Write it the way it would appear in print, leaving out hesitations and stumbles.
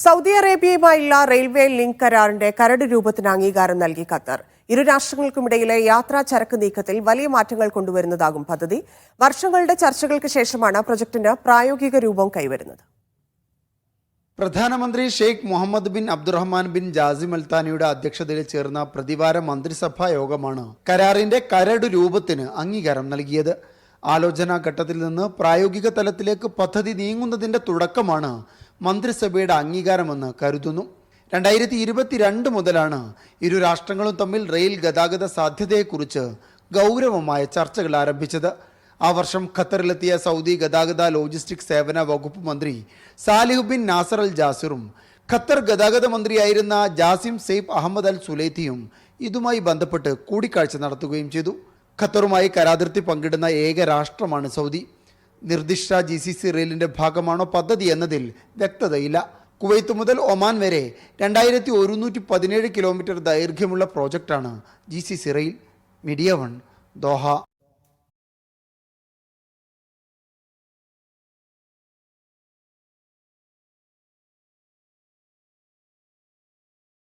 Saudi അറേബ്യയുമായുള്ള railway link കരാറിന്റെ കരട് രൂപത്തിന് അംഗീകാരം നൽകി ഖത്തർ. ഇരു രാഷ്ട്രങ്ങൾക്കുമിടയിലെ യാത്രാ ചരക്ക് നീക്കത്തിൽ വലിയ മാറ്റങ്ങൾ കൊണ്ടുവരുന്നതാകും പദ്ധതി. വർഷങ്ങളുടെ ചർച്ചകൾക്ക് ശേഷമാണ് പ്രൊജക്ടിന് പ്രായോഗിക രൂപം കൈവരുന്നത്. പ്രധാനമന്ത്രി Sheikh Mohammed bin Abdulrahman bin Jassim അൽത്താനിയുടെ അധ്യക്ഷതയിൽ ചേർന്ന പ്രതിവാര മന്ത്രിസഭാ യോഗമാണ് കരാറിന്റെ കരട് രൂപത്തിന് അംഗീകാരം നൽകിയത്. ആലോചനാ ഘട്ടത്തിൽ നിന്ന് പ്രായോഗിക തലത്തിലേക്ക് പദ്ധതി നീങ്ങുന്നതിന്റെ തുടക്കമാണ് മന്ത്രിസഭയുടെ അംഗീകാരമെന്ന് കരുതുന്നു. 2022 മുതലാണ് ഇരു രാഷ്ട്രങ്ങളും തമ്മിൽ റെയിൽ ഗതാഗത സാധ്യതയെക്കുറിച്ച് ഗൗരവമായ ചർച്ചകൾ ആരംഭിച്ചത്. ആ വർഷം ഖത്തറിലെത്തിയ സൗദി ഗതാഗത ലോജിസ്റ്റിക് സേവന വകുപ്പ് മന്ത്രി സാലിഹ് ബിൻ നാസർ അൽ ജാസിറും ഖത്തർ ഗതാഗത മന്ത്രിയായിരുന്ന ജാസിം സെയ്ഫ് അഹമ്മദ് അൽ സുലൈത്തിയും ഇതുമായി ബന്ധപ്പെട്ട് കൂടിക്കാഴ്ച നടത്തുകയും ചെയ്തു. ഖത്തറുമായി കരാതിർത്തി പങ്കിടുന്ന ഏക രാഷ്ട്രമാണ് സൗദി. നിർദ്ദിഷ്ട GCC റെയിലിന്റെ ഭാഗമാണോ പദ്ധതി എന്നതിൽ വ്യക്തതയില്ല. കുവൈത്ത് മുതൽ ഒമാൻ വരെ 2117 കിലോമീറ്റർ ദൈർഘ്യമുള്ള പ്രോജക്റ്റാണ് GCC റെയിൽ. Media 1 Doha.